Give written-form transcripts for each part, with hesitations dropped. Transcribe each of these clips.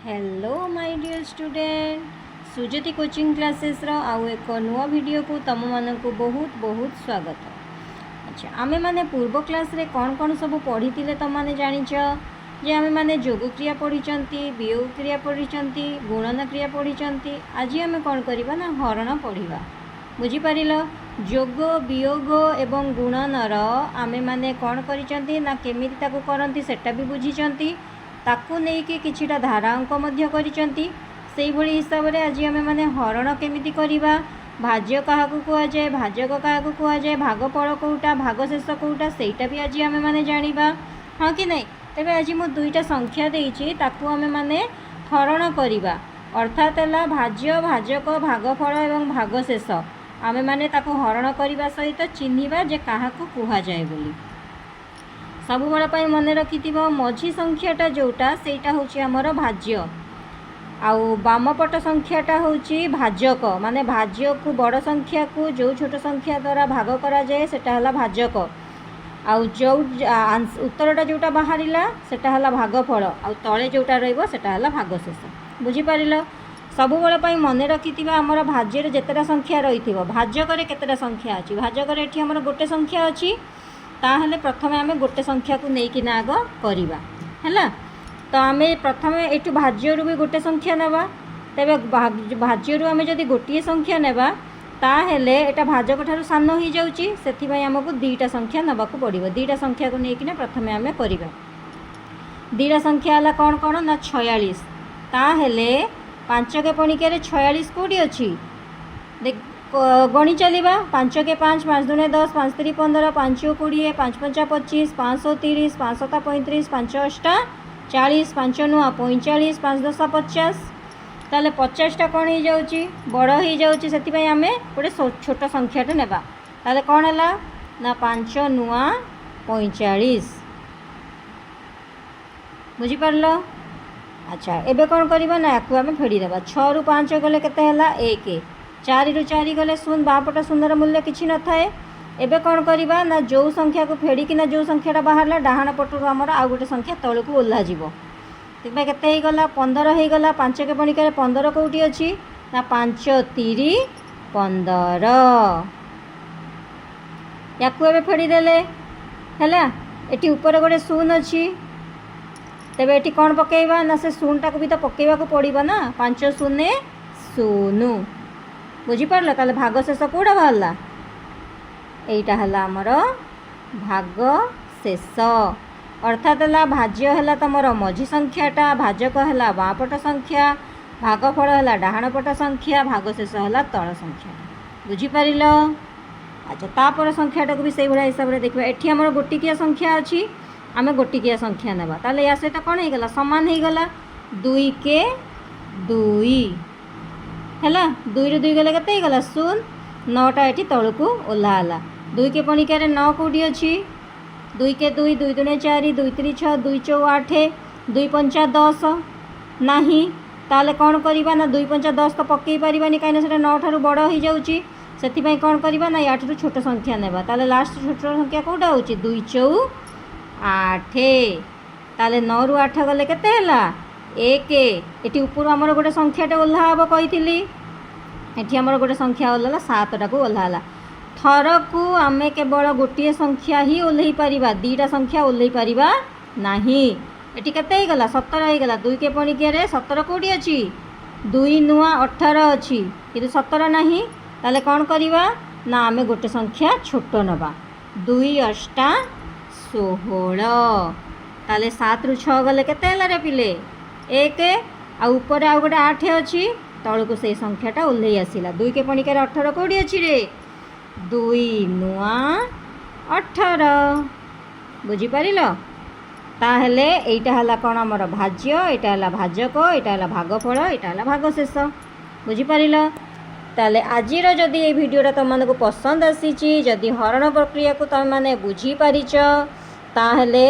Hello my dear student Sujati coaching classes आउ एक नुआ वीडियो को तुम मान को बहुत बहुत स्वागत। अच्छा आमे माने पूर्व क्लास रे कौन कौन सब पढ़ी तुम मैंने जानिच जे आमे माने जोग क्रिया पढ़ी वियोग क्रिया पढ़ी गुणन क्रिया पढ़ी। आज आमे कौन करवा ना हरण पढ़ा बुझीपार जोग वियोग एवं गुणनर आमे माने कौन करिसेंती ना केमिति ताकू करंती सेटा भी बुझीचंती ताकू नेकी किछिटा धारांक मध्य करिसेंती। सेही भली हिसाब रे आज आमे माने हरण केमिति करिबा भाज्य काहाकू कुआ जाए भाजक काहाकू कुआ जाए भागफल कोउटा भागशेष कोउटा सेटा भी आज आमे माने जानिबा हाँ कि नहीं। तेबे आज मु दुईटा संख्या देइछि ताकू आमे माने हरण करिबा अर्थात है भाज्य भाजक भागफल एवं भागशेष आमे माने ताकू हरण करिबा सहित चिन्हिबा जे काहाकू कुहा जाए बोली। सब बेल मन रखि मझी संख्याटा जोटा सेटा होची हमर भाज्य आउ बामपट संख्याटा होची भाजक माने भाज्य को बड़ संख्या को जो छोट संख्या द्वारा भाग करा जाए सेटा हला भाजक आउ जो उत्तरटा जोटा बाहरिला सेटा हला भागफल आउ तळे जोटा रहइबो सेटा हला भागशेष। बुझी पारिल सब बेल मन रखि आमर भाज्य जेतेटा संख्या रही भाजक केतेटा संख्या अछि भाजक एठी हमर गोटे संख्या अछि ताहले प्रथमे आमे गोटे संख्या को लेकिन आग करवा है तो आमे प्रथमे एठू भाज्य भी गोटे संख्या नेबा तेबे भाज्य आमे जदि गोटे संख्या नेबा ताहले एटा भाजक ठारू सान हो जाउची सेथि आमको दीटा संख्या नबाकू पड़िबो। दीटा संख्या को लेकिन प्रथमे आमे करवा दीटा संख्या हला कौन कौन ना 46 ताहले 5 के पणिका 46 कोडी अछि देख गणी चलवा 5 के 5 5 दूने 10 5 3 15 5 20 5 5 25 530 5 7 35 5 8 40 5 9 45 5 10 50 ताले 50टा कौन हो जाउची बड़ हो जाउची सेति आमे गोटे छोट संख्याटे नेबा ताले कौन हला ना 5 9 45 बुझी पारलो। अच्छा एबे कौन करबा ना याकू आमे फेडी देबा 6 रु 5 गले केते हला 1 4 रु 4 गले शून्य बापट शून्यर मूल्य किसी न थाए। एबे कौन करबा ना जो संख्या को फेड़ी ना जो संख्याटा बाहरला डाहाण पटरू आमर आउ गोटे संख्या तल को ओह्ला जीवो तेबे केते हे गला 15 हे गला 5 के पणिका 15 कोउटी अछि ना 5 3 15 याकू एबे फेड़ी देले हैला एटी ऊपर गोटे शून्य अछि तेबे एटी कौन पकेबा ना से शून्यटा को भी तो पकेबा को पड़िबा ना 5 शून्य शून्य बुझीपार ताले भागशेष कौटा बाहरला एटा हला आमर भागशेष अर्थात है भाज्य है तुमर मझी संख्याटा भाजक है बाँपट संख्या भागफल है डाहाणपट संख्या भागशेष है तल संख्या बुझीपार। अच्छा तापर संख्याटा को भी से भाया हिसाब से देखा एटी आमर गोटिकिया संख्या अच्छी आम गोटिकिया संख्या नेबा ताले या सहित कौन हो सामान हो गला 2 के 2 है 2 रु 2 गले के गला शून्य 9टा ये तल को ओह्ला 2 के पणिका 9 कोटी अच्छी 2 के 2 2 दूने 4 2 3 6 2 4 8 2 5 10 नहीं ताले कौन करवा ना 2 5 10 तो पकई पारानी कहीं से 9 ठारू बड़ हो जाऊँगी से कौन करवा ना या ठारू छोट संख्या नेबा ताले लास्ट छोट संख्या कौटा हो 2 4 8 ताले 9 रु 8 गले केते हला 1 एटी ऊपर आमर गोटे संख्याटे ओह्ला हम कही एटी आमर गोटे संख्या ओह्ला 7टा को ओह्ला थर को आमे केवल गोटे संख्या ही ओह्लई पारिबा दीटा संख्या ओह्लई पारिबा नाही। एटी केते हे गला 17 हे गला 2 के पणिका 17 कोडी अछि 2 नुआ 18 अछि किंतु 17 नाही ताले कौन करवा ना आमे गोटे संख्या छोट नबा 2 8 16 ताले 7 रु 6 गले केते हला रे पिले 1 आ ऊपर आ गोटे 8 अच्छी तल को से संख्याटा ओह्लई आसला 2 के पणिका 18 कोडी अच्छी रे 2 नुआ 18 बुझीपार ताहले एटा हला कौन आमर भाज्य एटा हला भाजक एटा हला भागफल एटा हला भागशेष बुझीपार। ताले आजिर जदि ये वीडियोटा तुम मानक पसंद आसीची जदि हरण प्रक्रिया को तुम माने बुझी पारिच ताहले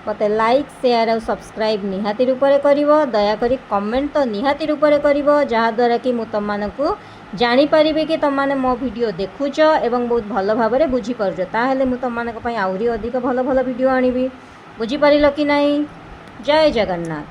मते लाइक शेयर और सब्सक्राइब निहाती रूप में कर दयाकोरी कमेंट तो निहाती रूप में कर जहाँद्वारा कि मुझे तुम मानक जानीपारि कि तुम मैंने मो वीडियो देखुच एवं बहुत भल भाव में बुझीपार ताहले मुझे तुम मानक आहरी अधिक भल भल वीडियो आनिबी बुझीपार कि नहीं। जय जगन्नाथ।